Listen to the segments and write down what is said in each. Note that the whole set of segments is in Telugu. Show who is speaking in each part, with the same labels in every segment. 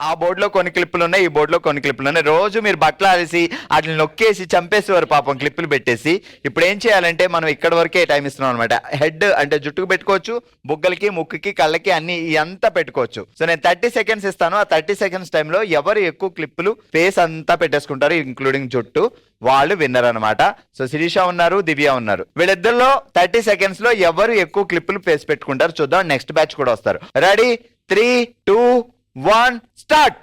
Speaker 1: ఆ బోర్డులో కొన్ని క్లిప్పులు ఉన్నాయి, ఈ బోర్డులో కొన్ని క్లిప్పులు ఉన్నాయి. రోజు మీరు బట్టలు ఆరేసి వాటిని నొక్కేసి చంపేసేవారు పాపం క్లిప్పులు పెట్టేసి. ఇప్పుడు ఏం చేయాలంటే మనం ఇక్కడ వరకే టైం ఇస్తున్నాం అనమాట. హెడ్ అంటే జుట్టుకు పెట్టుకోవచ్చు, బుగ్గలకి, ముక్కుకి, కళ్ళకి అన్ని అంతా పెట్టుకోవచ్చు. సో నేను 30 సెకండ్స్ ఇస్తాను. ఆ 30 సెకండ్స్ టైంలో ఎవరు ఎక్కువ క్లిప్పులు ఫేస్ అంతా పెట్టేసుకుంటారు ఇంక్లూడింగ్ జుట్టు, వాళ్ళు విన్నర్ అనమాట. సో శిరీష ఉన్నారు, దివ్య ఉన్నారు. వీళ్ళిద్దరిలో 30 సెకండ్స్ లో ఎవరు ఎక్కువ క్లిప్పులు ఫేస్ పెట్టుకుంటారు చూద్దాం. నెక్స్ట్ బ్యాచ్ కూడా వస్తారు. Ready, 3, 2, 1 start.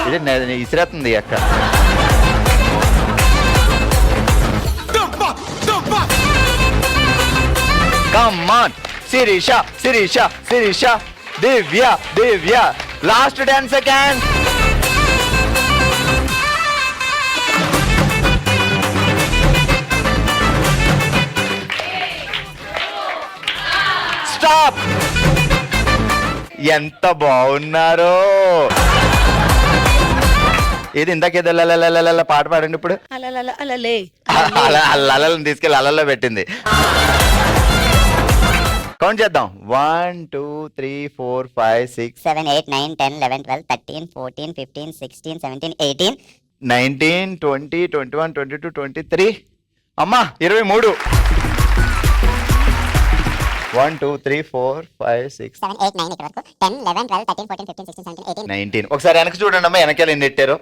Speaker 1: ఇది ఇసిరేస్తుంది అక్క. Come on, Sirisha, Sirisha, Sirisha, Divya, Divya. Last 10 seconds. Stop. ఎంత బాగున్నారో. ఏది ఇందాకేదో పాట పాడండి ఇప్పుడు. అల్లలను తీసుకెళ్ళి అల్లలో పెట్టింది. కౌంట్ చేద్దాం. 1, 2, 3, 4, 5, 6,
Speaker 2: 7, 8, 9, 10, 11, 12, 13, 14, 15, 16, 17, 18,
Speaker 1: 19, 20, 21, 22, 23. అమ్మా 23. 1, 2, 3, 4, 5, 6,
Speaker 2: 7, 8, 9 ఇక్కడ వరకు 10, 11, 12, 13, 14, 15, 16, 17, 18,
Speaker 1: 19. ఒకసారి వెనక్కి చూడండి అమ్మా, వెనకాల ఎన్ని నెట్టారు.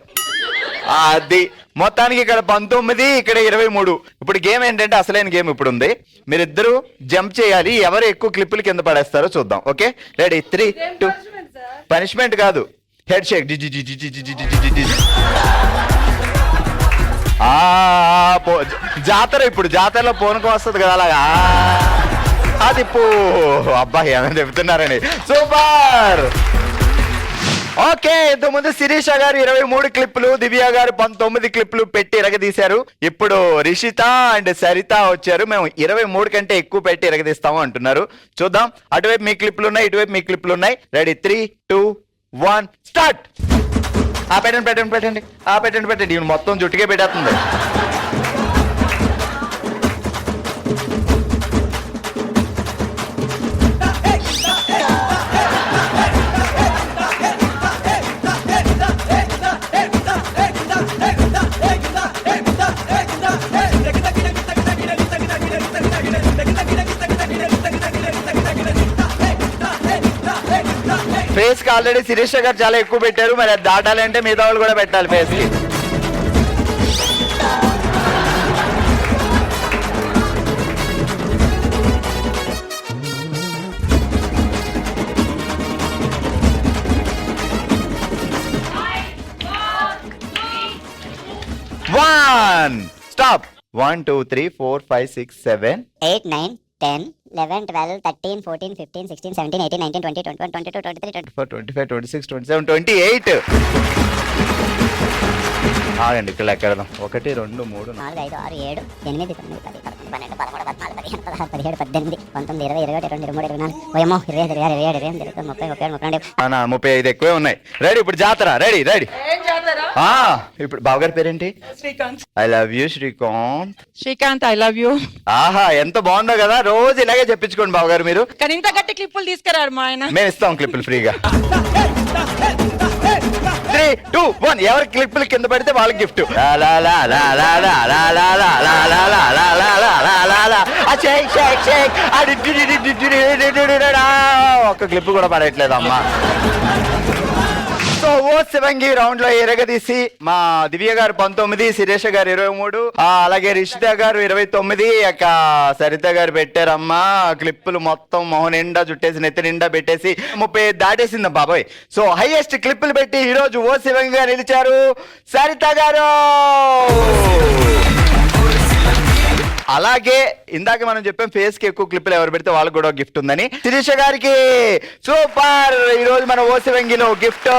Speaker 1: అది మొత్తానికి ఇక్కడ 19, ఇక్కడ 23. ఇప్పుడు గేమ్ ఏంటంటే అసలైన గేమ్ ఇప్పుడు ఉంది. మీరిద్దరు జంప్ చేయాలి, ఎవరు ఎక్కువ క్లిప్పులు కింద పడేస్తారో చూద్దాం. Okay, ready, 3, 2. పనిష్మెంట్ కాదు, హెడ్ షేక్. జాతర, ఇప్పుడు జాతరలో పూనకం వస్తుంది కదా, అలాగా. అది అబ్బాయి ఏమైనా చెప్తున్నారని. సూపర్. ఓకే, ఇంతకుముందు శిరీష గారు 23 క్లిప్పులు, దివ్య గారు 19 క్లిప్పులు పెట్టి ఇరగదీశారు. ఇప్పుడు రిషిత అండ్ సరిత వచ్చారు. మేము 23 కంటే ఎక్కువ పెట్టి ఇరగదీస్తాము అంటున్నారు. చూద్దాం. అటువైపు మీ క్లిప్పులు ఉన్నాయి, ఇటువైపు మీ క్లిప్పులు ఉన్నాయి. Ready, 3, 2, 1 start. పెట్టండి. ఇవి మొత్తం జుట్టుకే పెట్టేస్తుంది. ఫేస్ కి ఆల్రెడీ శిరీష గారు చాలా ఎక్కువ పెట్టారు. మరి అది దాటాలంటే మిగతా వాళ్ళు కూడా పెట్టాలి ఫేస్ కి. స్టాప్. 1, 2, 3, 4, 5, 6, 7,
Speaker 2: 8, 9, 10, 11, 12, 13, 14, 15, 16, 17, 18, 19, 20, 21, 22, 23,
Speaker 1: 24, 25, 26, 27, 28. ఆగండి, ఇక్కడ లెక్కడదాం. 1, 2, 3, 4,
Speaker 2: 5, 6, 7, 8, 9, 10, 11, 12, 13, 14, 15, 16, 17, 18, 19, 20, 21, 22, 23, 24. ఓయమ్మో, 27, 28, 29, 30, 31, 32.
Speaker 1: 35 ఎక్కువే ఉన్నాయి. రెడీ, ఇప్పుడు జాతర. రెడీ. ఇప్పుడు బావగారి పేరేంటి?
Speaker 3: Srikanth.
Speaker 1: I love you Srikanth.
Speaker 3: Srikanth, I love you.
Speaker 1: ఆహా, ఎంత బాగుందో కదా. రోజు ఇలాగే చెప్పించుకోండి బావగారు మీరు.
Speaker 3: కానీ ఇంత గట్టి క్లిప్పులు తీసుకురారు మా ఆయన.
Speaker 1: మేము ఇస్తాం క్లిప్పులు ఫ్రీగా. 3, 2, 1. ఎవరి క్లిప్పులు కింద పడితే వాళ్ళకి గిఫ్ట్. ఒక్క క్లిప్ కూడా పడట్లేదు అమ్మా. సో ఓ శివంగి రౌండ్ లో ఎరగదీసి మా దివ్య గారు 19, శిరీష గారు 23, అలాగే రిషిత గారు 29, సరిత గారు పెట్టారమ్మా. క్లిప్పులు మొత్తం మొహం నిండా చుట్టేసి నెత్తి నిండా పెట్టేసి 30 దాటేసింది బాబాయ్. సో హైయెస్ట్ క్లిప్పులు పెట్టి ఈ రోజు ఓ శివంగి గారు నిలిచారు సరిత గారు. అలాగే ఇందాక మనం చెప్పాం ఫేస్ కి ఎక్కువ క్లిప్పులు ఎవరు పెడితే వాళ్ళకి కూడా గిఫ్ట్ ఉందని. శిరీష గారికి సూపర్. ఈ రోజు మన ఓసి వెంగిలో గిఫ్ట్.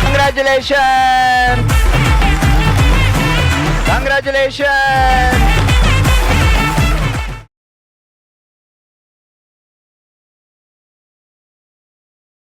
Speaker 1: కంగ్రాచులేషన్.